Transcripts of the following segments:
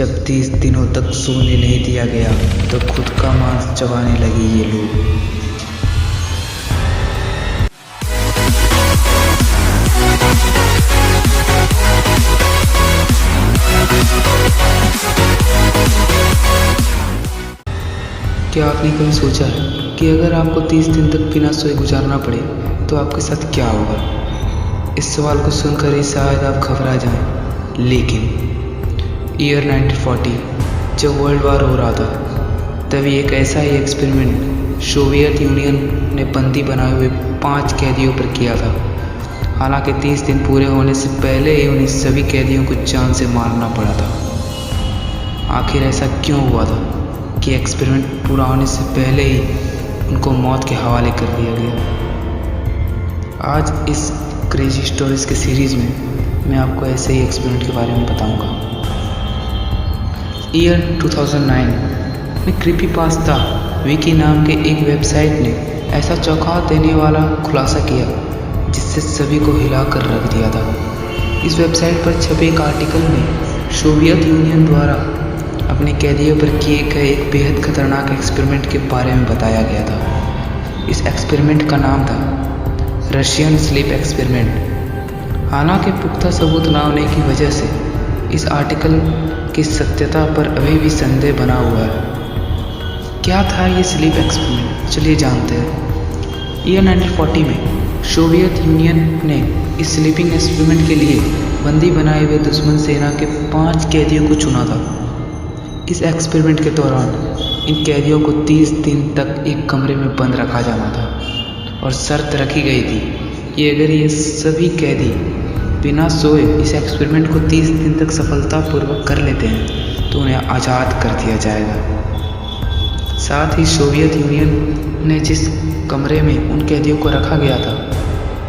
जब 30 दिनों तक सोने नहीं दिया गया तो खुद का मांस चबाने लगे ये लोग। क्या आपने कभी सोचा है कि अगर आपको 30 दिन तक बिना सोए गुजारना पड़े तो आपके साथ क्या होगा? इस सवाल को सुनकर ही शायद आप घबरा जाएं, लेकिन ईयर 1940 जब वर्ल्ड वार हो रहा था तभी एक ऐसा ही एक्सपेरिमेंट सोवियत यूनियन ने बंदी बनाए हुए 5 कैदियों पर किया था। हालांकि 30 दिन पूरे होने से पहले ही उन्हें सभी कैदियों को जान से मारना पड़ा था। आखिर ऐसा क्यों हुआ था कि एक्सपेरिमेंट पूरा होने से पहले ही उनको मौत के हवाले कर दिया गया? आज इस क्रेजी स्टोरीज के सीरीज़ में मैं आपको ऐसे ही एक्सपेरिमेंट के बारे में बताऊंगा। ईयर 2009 में क्रीपीपास्ता विकी नाम के एक वेबसाइट ने ऐसा चौंका देने वाला खुलासा किया जिससे सभी को हिला कर रख दिया था। इस वेबसाइट पर छपे एक आर्टिकल में सोवियत यूनियन द्वारा अपने कैदियों पर किए गए एक बेहद खतरनाक एक्सपेरिमेंट के बारे में बताया गया था। इस एक्सपेरिमेंट का नाम था रशियन स्लीप एक्सपेरिमेंट। हालांकि पुख्ता सबूत न होने की वजह से इस आर्टिकल की सत्यता पर अभी भी संदेह बना हुआ है। क्या था ये स्लीप एक्सपेरिमेंट? चलिए जानते हैं। ईयर 1940 में सोवियत यूनियन ने इस स्लीपिंग एक्सपेरिमेंट के लिए बंदी बनाए हुए दुश्मन सेना के 5 कैदियों को चुना था। इस एक्सपेरिमेंट के दौरान इन कैदियों को 30 दिन तक एक कमरे में बंद रखा जाना था और शर्त रखी गई थी कि अगर ये सभी कैदी बिना सोए इस एक्सपेरिमेंट को 30 दिन तक सफलतापूर्वक कर लेते हैं तो उन्हें आज़ाद कर दिया जाएगा। साथ ही सोवियत यूनियन ने जिस कमरे में उन कैदियों को रखा गया था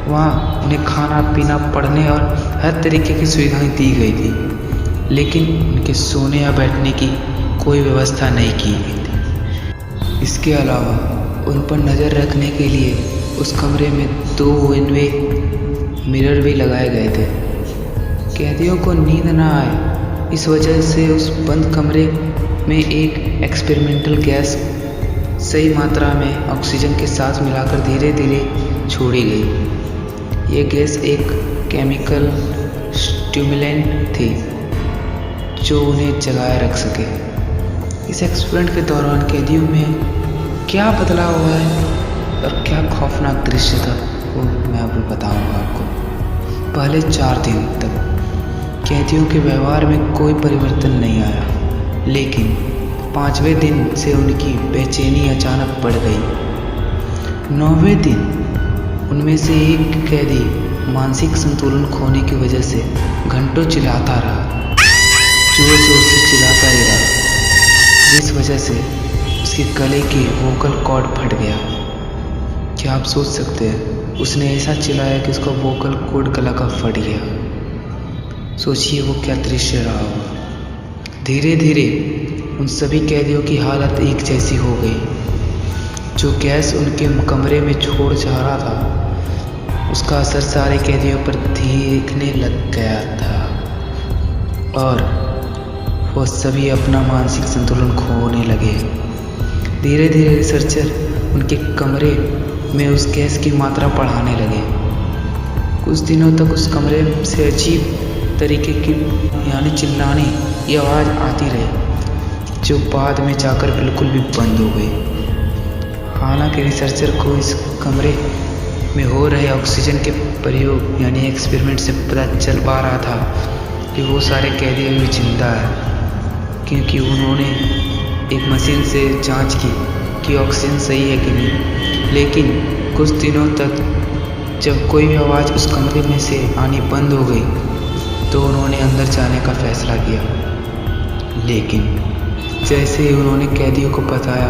वहाँ उन्हें खाना पीना पढ़ने और हर तरीके की सुविधाएं दी गई थी, लेकिन उनके सोने या बैठने की कोई व्यवस्था नहीं की गई थी। इसके अलावा उन पर नज़र रखने के लिए उस कमरे में 2 वन-वे मिरर भी लगाए गए थे। कैदियों को नींद न आए इस वजह से उस बंद कमरे में एक एक्सपेरिमेंटल गैस सही मात्रा में ऑक्सीजन के साथ मिलाकर धीरे धीरे छोड़ी गई। ये गैस एक केमिकल स्टिमुलेंट थी जो उन्हें जगाए रख सके। इस एक्सपेरिमेंट के दौरान कैदियों में क्या बदलाव हुआ है और क्या खौफनाक दृश्य था वो मैं अभी बताऊंगा आपको। पहले 4 दिन तक कैदियों के व्यवहार में कोई परिवर्तन नहीं आया, लेकिन 5वें दिन से उनकी बेचैनी अचानक बढ़ गई। 9वें दिन उनमें से एक कैदी मानसिक संतुलन खोने की वजह से घंटों चिल्लाता रहा, जोर जोर से चिल्लाता ही रहा, जिस वजह से उसके गले के वोकल कॉर्ड फट गया। क्या आप सोच सकते हैं? उसने ऐसा चिल्लाया कि उसका वोकल कॉर्ड गला का फट गया। सोचिए वो क्या दृश्य रहा होगा। धीरे धीरे उन सभी कैदियों की हालत एक जैसी हो गई। जो गैस उनके कमरे में छोड़ जा रहा था उसका असर सारे कैदियों पर दिखने लग गया था और वो सभी अपना मानसिक संतुलन खोने लगे। धीरे धीरे रिसर्चर उनके कमरे में उस गैस की मात्रा बढ़ाने लगे। कुछ दिनों तक उस कमरे से अजीब तरीके की यानी चिल्लाने की आवाज़ आती रही जो बाद में जाकर बिल्कुल भी बंद हो गई। हालांकि रिसर्चर को इस कमरे में हो रहे ऑक्सीजन के प्रयोग यानी एक्सपेरिमेंट से पता चल पा रहा था कि वो सारे कैदी अभी जिंदा है, क्योंकि उन्होंने एक मशीन से जांच की कि ऑक्सीजन सही है कि नहीं। लेकिन कुछ दिनों तक जब कोई भी आवाज़ उस कमरे में से आनी बंद हो गई तो उन्होंने अंदर जाने का फैसला किया। लेकिन जैसे ही उन्होंने कैदियों को बताया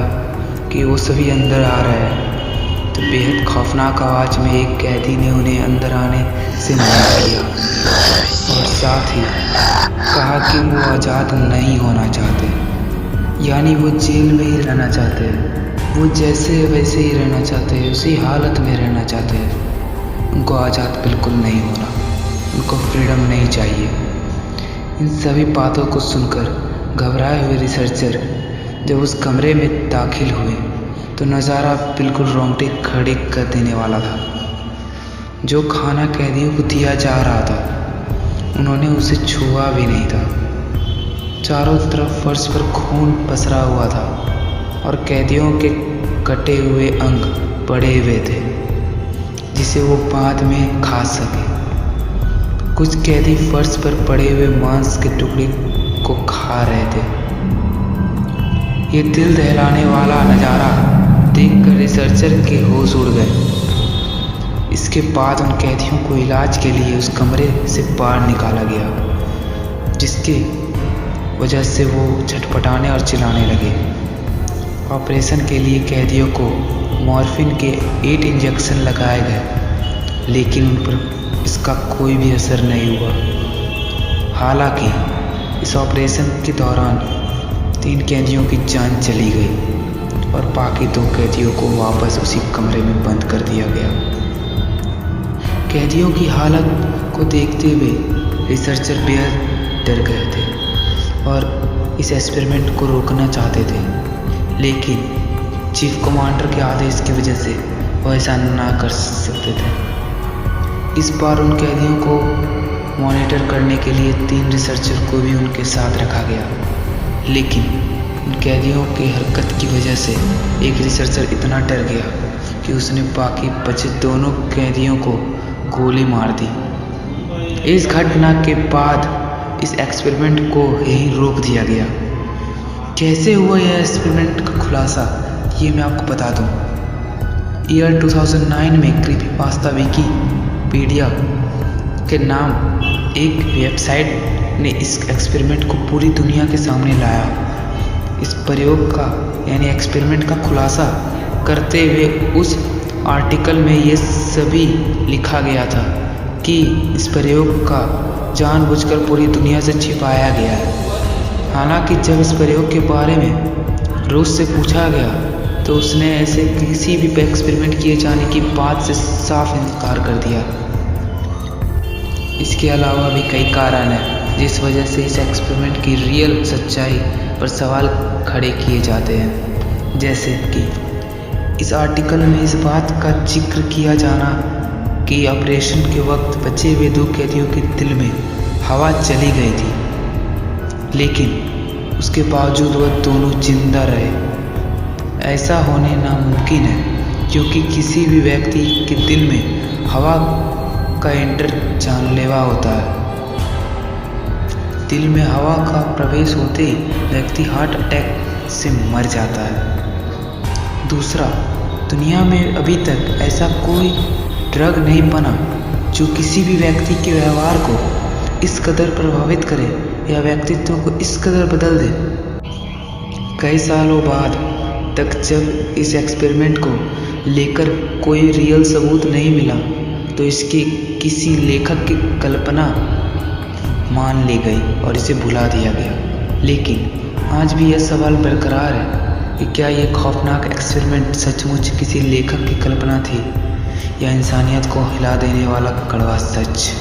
कि वो सभी अंदर आ रहे हैं तो बेहद खौफनाक आवाज़ में एक कैदी ने उन्हें अंदर आने से मना किया और साथ ही कहा कि वो आज़ाद नहीं होना चाहते, यानी वो जेल में ही रहना चाहते हैं। वो जैसे वैसे ही रहना चाहते हैं, उसी हालत में रहना चाहते हैं। उनको आज़ाद बिल्कुल नहीं होना, उनको फ्रीडम नहीं चाहिए। इन सभी बातों को सुनकर घबराए हुए रिसर्चर जब उस कमरे में दाखिल हुए तो नज़ारा बिल्कुल रोंगटे खड़े कर देने वाला था। जो खाना कैदियों को दिया जा रहा था उन्होंने उसे छुआ भी नहीं था। चारों तरफ फर्श पर खून पसरा हुआ था और कैदियों के कटे हुए अंग पड़े हुए थे जिसे वो बाद में खा सके। कुछ कैदी फर्श पर पड़े हुए मांस के टुकड़े को खा रहे थे। ये दिल दहलाने वाला नज़ारा देखकर रिसर्चर के होश उड़ गए। इसके बाद उन कैदियों को इलाज के लिए उस कमरे से बाहर निकाला गया, जिसकी वजह से वो छटपटाने और चिल्लाने लगे। ऑपरेशन के लिए कैदियों को मॉर्फिन के 8 इंजेक्शन लगाए गए, लेकिन उन पर इसका कोई भी असर नहीं हुआ। हालांकि इस ऑपरेशन के दौरान 3 कैदियों की जान चली गई और बाकी 2 कैदियों को वापस उसी कमरे में बंद कर दिया गया। कैदियों की हालत को देखते हुए रिसर्चर बेहद डर गए थे और इस एक्सपेरिमेंट को रोकना चाहते थे, लेकिन चीफ कमांडर के आदेश की वजह से वो ऐसा ना कर सकते थे। इस बार उन कैदियों को मॉनिटर करने के लिए 3 रिसर्चर को भी उनके साथ रखा गया, लेकिन उन कैदियों की हरकत की वजह से एक रिसर्चर इतना डर गया कि उसने बाकी बचे दोनों कैदियों को गोली मार दी। इस घटना के बाद इस एक्सपेरिमेंट को यहीं रोक दिया गया। कैसे हुआ यह एक्सपेरिमेंट का खुलासा, ये मैं आपको बता दूं। ईयर 2009 में क्रीपीपास्ता विकीपीडिया के नाम एक वेबसाइट ने इस एक्सपेरिमेंट को पूरी दुनिया के सामने लाया। इस प्रयोग का यानी एक्सपेरिमेंट का खुलासा करते हुए उस आर्टिकल में ये सभी लिखा गया था कि इस प्रयोग का जानबूझकर पूरी दुनिया से छिपाया गया है। हालांकि जब इस प्रयोग के बारे में रूस से पूछा गया तो उसने ऐसे किसी भी एक्सपेरिमेंट किए जाने की बात से साफ इनकार कर दिया। इसके अलावा भी कई कारण हैं जिस वजह से इस एक्सपेरिमेंट की रियल सच्चाई पर सवाल खड़े किए जाते हैं, जैसे कि इस आर्टिकल में इस बात का जिक्र किया जाना कि ऑपरेशन के वक्त बचे हुए 2 कैदियों के दिल में हवा चली गई थी, लेकिन उसके बावजूद वह दोनों जिंदा रहे। ऐसा होने नामुमकिन है क्योंकि किसी भी व्यक्ति के दिल में हवा का एंटर जानलेवा होता है। दिल में हवा का प्रवेश होते ही व्यक्ति हार्ट अटैक से मर जाता है। दूसरा, दुनिया में अभी तक ऐसा कोई ड्रग नहीं बना जो किसी भी व्यक्ति के व्यवहार को इस कदर प्रभावित करे या व्यक्तित्व को इस कदर बदल दे। कई सालों बाद तक जब इस एक्सपेरिमेंट को लेकर कोई रियल सबूत नहीं मिला तो इसकी किसी लेखक की कल्पना मान ली गई और इसे भुला दिया गया। लेकिन आज भी यह सवाल बरकरार है कि क्या यह खौफनाक एक्सपेरिमेंट सचमुच किसी लेखक की कल्पना थी या इंसानियत को हिला देने वाला कड़वा सच।